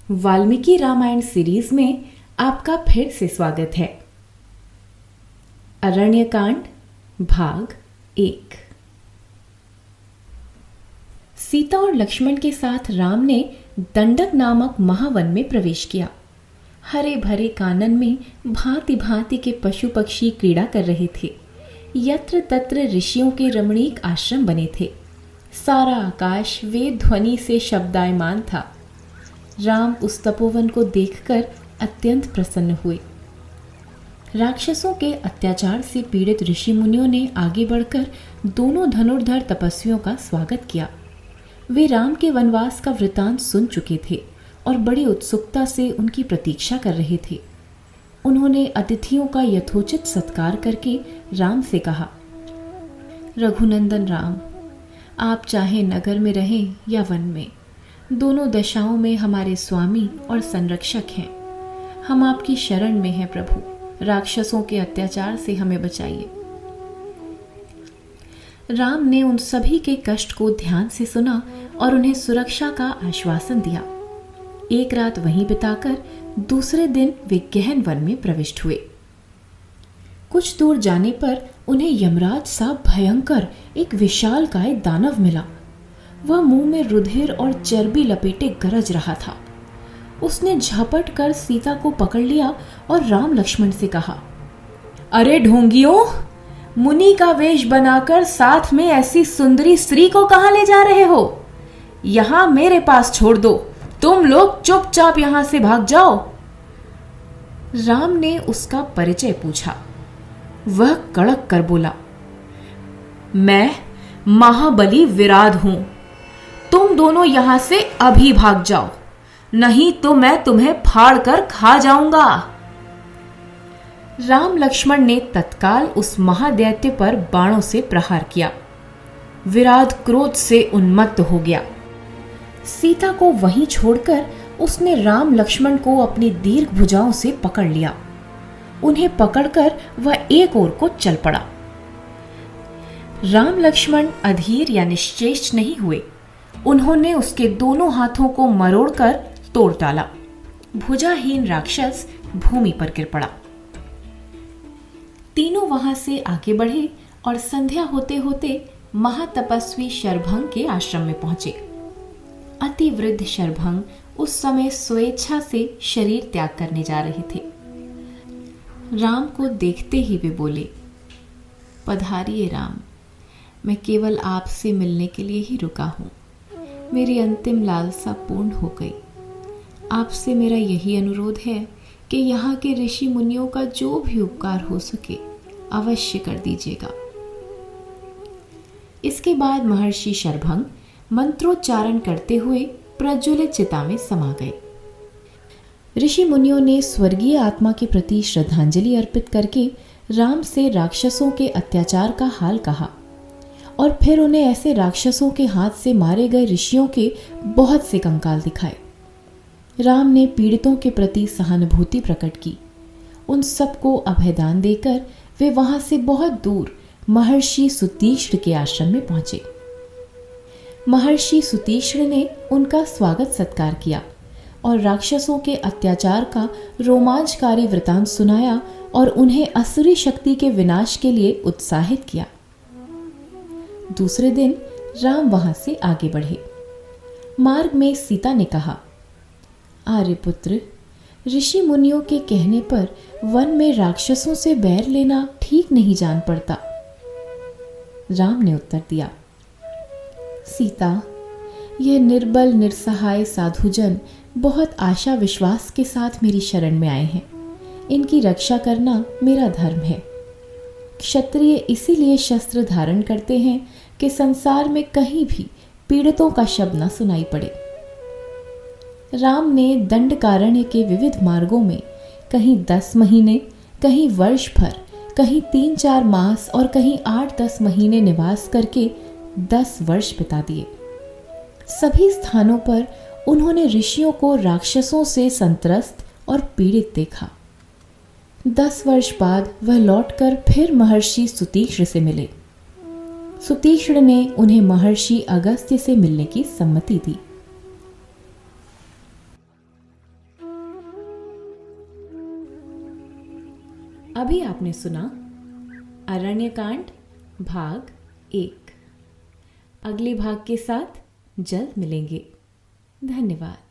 Valmiki Ramayan series में आपका फिर से स्वागत है। अरण्यकांड भाग 1। सीता और लक्ष्मण के साथ राम ने दंडक नामक महावन में प्रवेश किया। हरे भरे कानन में भांति भांति के पशु पक्षी क्रीड़ा कर रहे थे। यत्र तत्र ऋषियों के रमणीक आश्रम बने थे। सारा आकाश वेद ध्वनि से शब्दायमान था। राम उस तपोवन को देखकर अत्यंत प्रसन्न हुए। राक्षसों के अत्याचार से पीड़ित ऋषि मुनियों ने आगे बढ़कर दोनों धनुर्धर तपस्वियों का स्वागत किया। वे राम के वनवास का वृतांत सुन चुके थे और बड़ी उत्सुकता से उनकी प्रतीक्षा कर रहे थे। उन्होंने अतिथियों का यथोचित सत्कार करके राम से कहा, रघुनंदन राम, आप चाहे नगर में रहें या वन में, दोनों दशाओं में हमारे स्वामी और संरक्षक हैं। हम आपकी शरण में हैं प्रभु, राक्षसों के अत्याचार से हमें बचाइए। राम ने उन सभी के कष्ट को ध्यान से सुना और उन्हें सुरक्षा का आश्वासन दिया। एक रात वहीं बिताकर दूसरे दिन वे गहन वन में प्रविष्ट हुए। कुछ दूर जाने पर उन्हें यमराज सा भयंकर एक विशालकाय दानव मिला। वह मुंह में रुधिर और चर्बी लपेटे गरज रहा था। उसने झपट कर सीता को पकड़ लिया और राम लक्ष्मण से कहा, अरे ढोंगियों, मुनि का वेश बनाकर साथ में ऐसी सुंदरी स्त्री को कहां ले जा रहे हो? यहां मेरे पास छोड़ दो, तुम लोग चुपचाप यहां से भाग जाओ। राम ने उसका परिचय पूछा। वह कड़क कर बोला, मैं महाबली विराट हूं। तुम दोनों यहां से अभी भाग जाओ, नहीं तो मैं तुम्हें फाड़ कर खा जाऊंगा। राम लक्ष्मण ने तत्काल उस महादैत्य पर बाणों से प्रहार किया। विराट क्रोध से उन्मत्त हो गया। सीता को वहीं छोड़कर उसने राम लक्ष्मण को अपनी दीर्घ भुजाओं से पकड़ लिया। उन्हें पकड़कर वह एक ओर को चल पड़ा। राम लक्ष्मण अधीर या निश्चेष्ट नहीं हुए। उन्होंने उसके दोनों हाथों को मरोड़कर तोड़ डाला। भुजाहीन राक्षस भूमि पर गिर पड़ा। तीनों वहां से आगे बढ़े और संध्या होते होते महातपस्वी शरभंग के आश्रम में पहुंचे। अति वृद्ध शरभंग उस समय स्वेच्छा से शरीर त्याग करने जा रहे थे। राम को देखते ही वे बोले, पधारिए राम, मैं केवल आपसे मिलने के लिए ही रुका हूं। मेरी अंतिम लालसा पूर्ण हो गई। आपसे मेरा यही अनुरोध है कि यहाँ के ऋषि मुनियों का जो भी उपकार हो सके अवश्य कर दीजिएगा। इसके बाद महर्षि शरभंग मंत्रोच्चारण करते हुए प्रज्वलित चिता में समा गए। ऋषि मुनियों ने स्वर्गीय आत्मा के प्रति श्रद्धांजलि अर्पित करके राम से राक्षसों के अत्याचार का हाल कहा और फिर उन्हें ऐसे राक्षसों के हाथ से मारे गए ऋषियों के बहुत से कंकाल दिखाए। राम ने पीड़ितों के प्रति सहानुभूति प्रकट की। उन सबको अभयदान देकर वे वहां से बहुत दूर महर्षि सुतीक्ष्ण के आश्रम में पहुंचे। महर्षि सुतीक्ष्ण ने उनका स्वागत सत्कार किया और राक्षसों के अत्याचार का रोमांचकारी वृतांत सुनाया और उन्हें असुरी शक्ति के विनाश के लिए उत्साहित किया। दूसरे दिन राम वहां से आगे बढ़े। मार्ग में सीता ने कहा, आर्यपुत्र, ऋषि मुनियों के कहने पर वन में राक्षसों से बैर लेना ठीक नहीं जान पड़ता। राम ने उत्तर दिया, सीता, यह निर्बल निरसहाय साधुजन बहुत आशा विश्वास के साथ मेरी शरण में आए हैं। इनकी रक्षा करना मेरा धर्म है। क्षत्रिय इसीलिए शस्त्र धारण करते हैं कि संसार में कहीं भी पीड़ितों का शब्द न सुनाई पड़े। राम ने दंडकारण्य के विविध मार्गों में कहीं 10 महीने, कहीं वर्ष भर, कहीं 3-4 मास और कहीं 8-10 महीने निवास करके 10 वर्ष बिता दिए। सभी स्थानों पर उन्होंने ऋषियों को राक्षसों से संत्रस्त और पीड़ित देखा। 10 वर्ष बाद वह लौटकर फिर महर्षि सुतीक्ष्ण से मिले। सुतीक्ष्ण ने उन्हें महर्षि अगस्त्य से मिलने की सम्मति दी। अभी आपने सुना अरण्यकांड भाग 1। अगले भाग के साथ जल्द मिलेंगे। धन्यवाद।